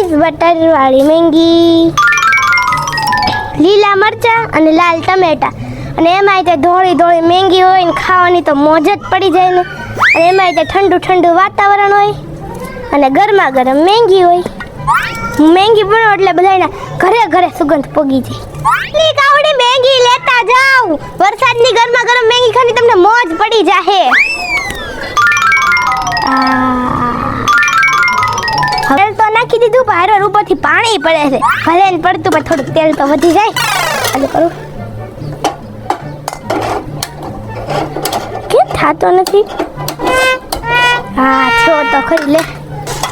Cheese butter વાળી મેંગી, લીલા મરચા અને લાલ ટમેટા, અને એમાંય તે ધોળી ધોળી મેંગી હોય ને ખાવાની તો મોજ જ પડી જાય ને. અને એમાંય તે ઠંડુ ઠંડુ વાતાવરણ હોય અને ગરમા ગરમ મેંગી હોય. મેંગી બનાવો એટલે બધાના ઘરે ઘરે સુગંધ પોગી જાય. કાવડી મેંગી લેતા જાવ, વરસાદની ગરમા ગરમ મેંગી ખાની તમને મોજ પડી જાહે. તેલ તો નાખી દીધું, પણ ઉપરથી પાણી પડે છે. ભલે ને પડતું પણ થોડુંક તેલ તો વધી જાય. આલે કરું કેમ થાતો નથી? હા છો તો ખરી લે.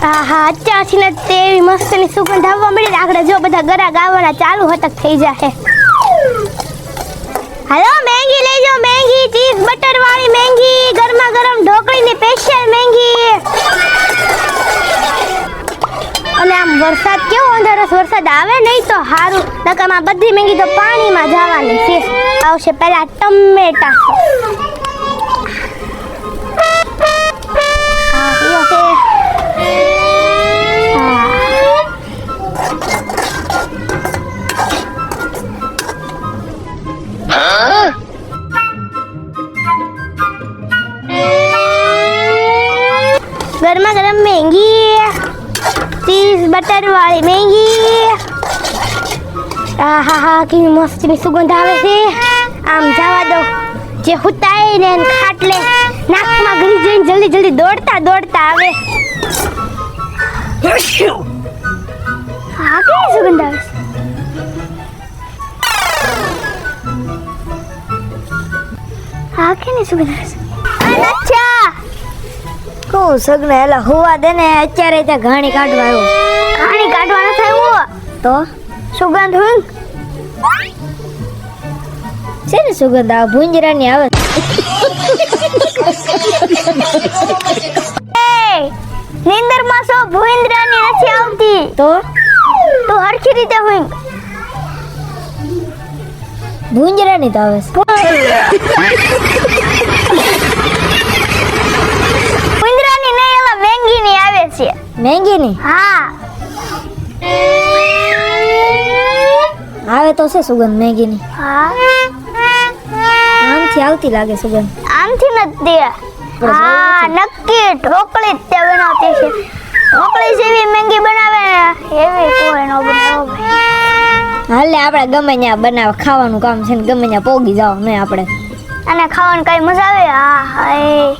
હા અત્યારથી ને તેવી મસ્તની સુગંધ આવવા મળી. આગળ જો બધા ગરા ગાવાના ચાલુ હતક થઈ જાહે. હાલો મેંગી લઈ જાઓ, મેંગી ચીઝ બટર વાળી મેંગી, ગરમા ગરમ ઢોકળીની સ્પેશિયલ મેંગી. અને આમ વરસાદ કેવો અંધારસ, વરસાદ આવે નહીં તો હારું, નકામાં બધી મેંગી તો પાણીમાં જવાની છે. આવશે પહેલા ટમેટા. ગરમા ગરમ મેંગી, ચીઝ બટર વાળી મેંગી. હા કેવી મસ્તની સુગંધ આવે છે. આમ જવા દો, જે હુતાય ને ખાટલે નાકમાં ઘરી જઈને જલ્દી જલ્દી દોડતા દોડતા આવે. હા કેવી સુગંધ આવે છે. હા કેની સુગંધ આવે છે. અચ્છા કહું સગને એલા હોવા દે ને, અત્યારે ત્યાં ઘાણી કાઢવા આવ્યો. ઘાણી કાઢવા નથી આવ્યો તો સુગંધ હું છે ને સુગંધ આ ભુંજરાની આવે. નીંદરમાં સો ભુંજરાની નથી આવતી. તો તું હરખી રીતે હું ભુંજરાની તો આવે છે. મેંગીની હા આવે તો છે સુગંધ મેંગીની. હા આમથી આવતી લાગે સુગંધ. આમથી નથી. હા નક્કી ઢોકળી જ તે બનાવતી છે. ઢોકળી જેવી મેંગી બનાવે ને એવી કોઈ ન બનાવે. હાલે આપણે ગમે ત્યાં બનાવ, ખાવાનું કામ છે ને ગમે ત્યાં પોગી જાવ ને આપણે. અને ખાવાની કઈ મજા આવે. હા હાય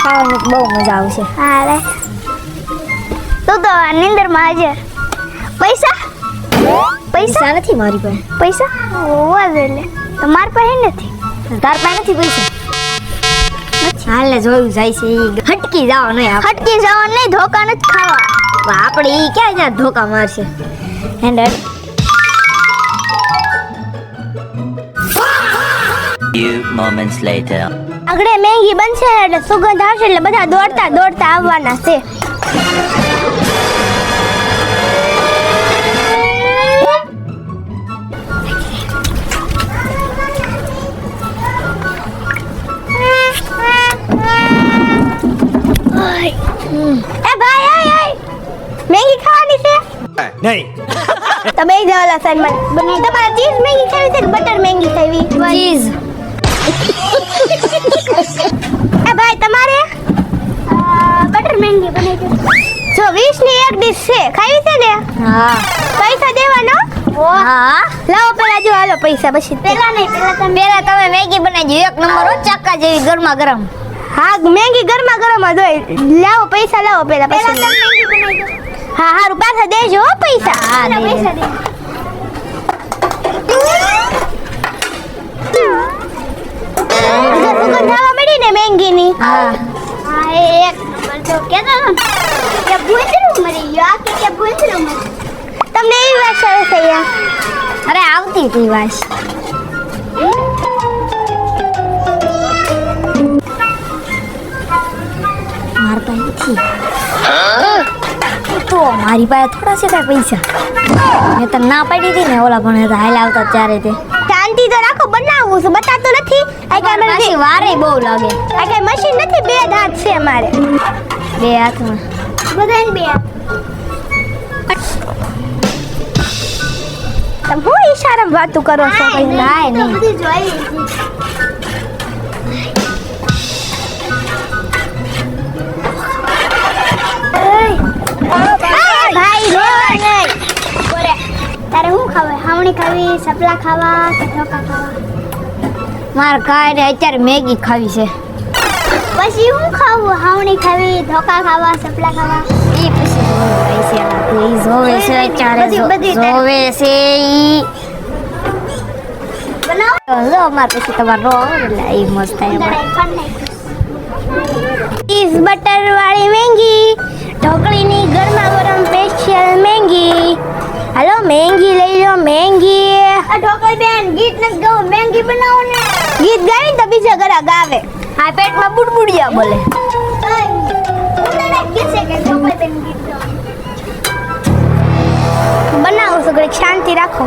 ખાવાની બહુ મજા આવશે. હા રે તું તો નીંદરમાં હાજર. પૈસા પૈસા નથી મારી પાસે. પૈસા હોવા જોઈએ. તમારી પાસે નથી. તાર પાસે નથી પૈસા? હાલે જોયું જાય છે. હટકી જાવ નહીં, હટકી જાવ નહીં, ધોકા નથી ખાવા. આપણે ઈ ક્યાં જ્યાં ધોકા મારશે. Few moments later. આગળ મેંગી બનશે એટલે સુગંધ આવશે એટલે બધા દોડતા દોડતા આવવાના છે. એ ભાઈ મેંગી ખાવાની છે? નહીં. તમે એક જવાલા સન્માન બનાવી. તમારે ચીઝ મેંગી ખાવી છે કે બટર મેંગી ખાવી? ચીઝ. એ ભાઈ તમારે બટર મેંગી બનાવી દો. જો 20 ની એક ડીશ છે, ખાવી છે ને? હા પૈસા દેવાનો? હા લાવો પેલા જો હાલો પૈસા પછી. પેલા નહીં, પેલા તમે મેગી બનાવી એક નંબર હો, ચાકા જેવી ગરમા ગરમ. હા મેંગી ગરમા ગરમ જ હોય. લાવો પૈસા લાવો પેલા પછી. હા હારું પાછા દેજો હો પૈસા. હા, દે. પૈસા દે. સુગંધ આવવા મળી ને મેંગીની. હા હા એ એક નંબર તો કેતો કે ભૂંજરું મરી ગયો. આ કે ભૂંજરું મરી. તમને એવી વાત આવે છે યાર? અરે આવતી હતી વાસ. મારી પાસે નથી. તો મારી પાસે થોડા છે કાંઈ પૈસા. મેં તને ના પાડી હતી ને ઓલા ભણે હતા હાલ આવતા ત્યારે તે. શાંતિ તો રાખો, બનાવવું છે, બતાતો નથી. આ કઈ પાછી વારે બહુ લાગે. આ કઈ મશીન નથી, બે દાંત છે અમારે. બે હાથમાં બધાને બે હાથ. વાતું કરો છો કઈ કાંઈ નહીં. બધી જોઈ લીધી. ભાઈ રેવા નહીં. બોલે તારે શું ખાવે? હાવણી ખાવી, સપલા ખાવા કે ઢોકા ખાવા? મારે કાંઈ નહીં, અત્યારે મેગી ખાવી છે. પછી હું ખાવું? હાવણી ખાવી, ઢોકા ખાવા, સપલા ખાવા? ઈ પછી જોવે છે અત્યારે બધી જોવે છે ઈ. બનાવો. જો અમારે પછી તમારે રો એટલે ઈ મસ્ત થાય અમારે. ચીઝ બટર વાળી મેંગી, ઢોકળીની ગરમા ગરમ સ્પેશિયલ મેંગી. હાલો મેંગી લઈ લો મેંગી. આ ઢોકળી બેન ગીત ન ગાઓ, મેંગી બનાવો ને. ગીત ગાઈને તો બીજા ઘરા ગાવે. આ પેટમાં બુડબુડિયા બોલે. બનાવો સુગંધ, શાંતિ રાખો.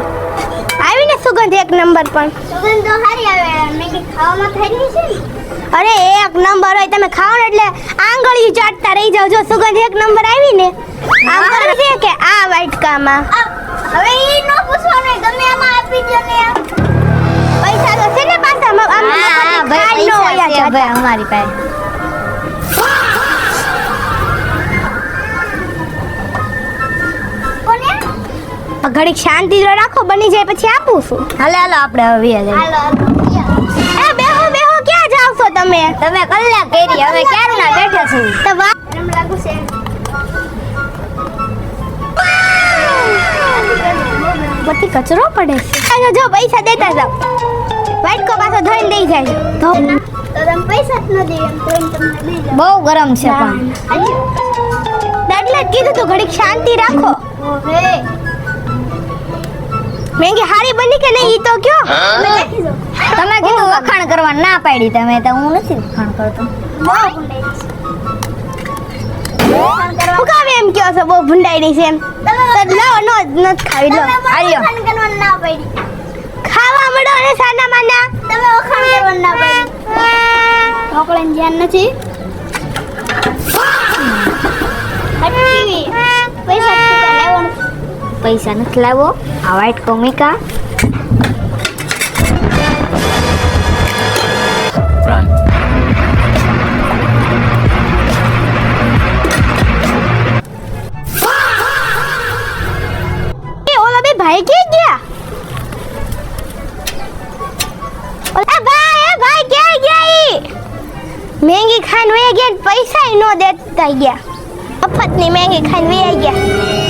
આવીને સુગંધ એક નંબર પણ. સુગંધ તો સારી આવે, મેંગી ખાવામાં થઈ છે ને. અરે એક નંબર હોય, તમે ખાઓ ને એટલે આંગળીઓ ચાટતા રહી જાવ. જો સુગંધ એક નંબર આવી ને, આમ કરવું છે કે આ વાટકામાં. હવે ઈ નો પૂછવાનું, ગમે એમાં આપી દો ને. પૈસા તો છે ને પાછા, હા ભાઈ નો પૈસા છે હોય ભાઈ અમારી પાસે. ઘડીક શાંતિ જો રાખો, બની જાય પછી આપું છું. હાલે હાલો આપણે હવે વ્યા જઈએ. એ બેહો બેહો, ક્યાં જાવ છો તમે? તમે કલાક કરી હવે ક્યારના બેઠા છો. તો ગરમ લાગુ છે. બધી કચરો પડે છે. જો પૈસા દેતા જાવ, વાટકો પાછો ધોઈને દઈ જાય. તો તમે પૈસા જ ન દે એમ ધોઈને તમને દઈ જાવ. બહુ ગરમ છે પણ. એટલે જ કીધું તું ઘડીક શાંતિ રાખો. મેંગી હારી બની કે નહીં ઈ તો કયો. તમે કીધું વખાણ કરવા ના પાડી, તમે તો હું નથી વખાણ કરતો. હું કામ એમ કયો છો બહુ ભૂંડાઈ છે એમ? તો લો નો ન ખાવી લો. આલ્યો. ખાવા મળો અને સાના માના તમે વખાણ કરવા ના પાડી. ઢોકળાને ધ્યાન નથી. પૈસા લેવાનું. પૈસા નથી લાવો. આ વાઈટ કોમિકા Run. એ ઓલા બે ભાઈ ક્યાં ગયા? ઓલા ભાઈ ક્યાં ગયા ઈ? મેંગી ખાઈને વયા ગયા ને પૈસા ય નો દેતા ગયા. મફતની મેંગી ખાઈને વયા ગયા.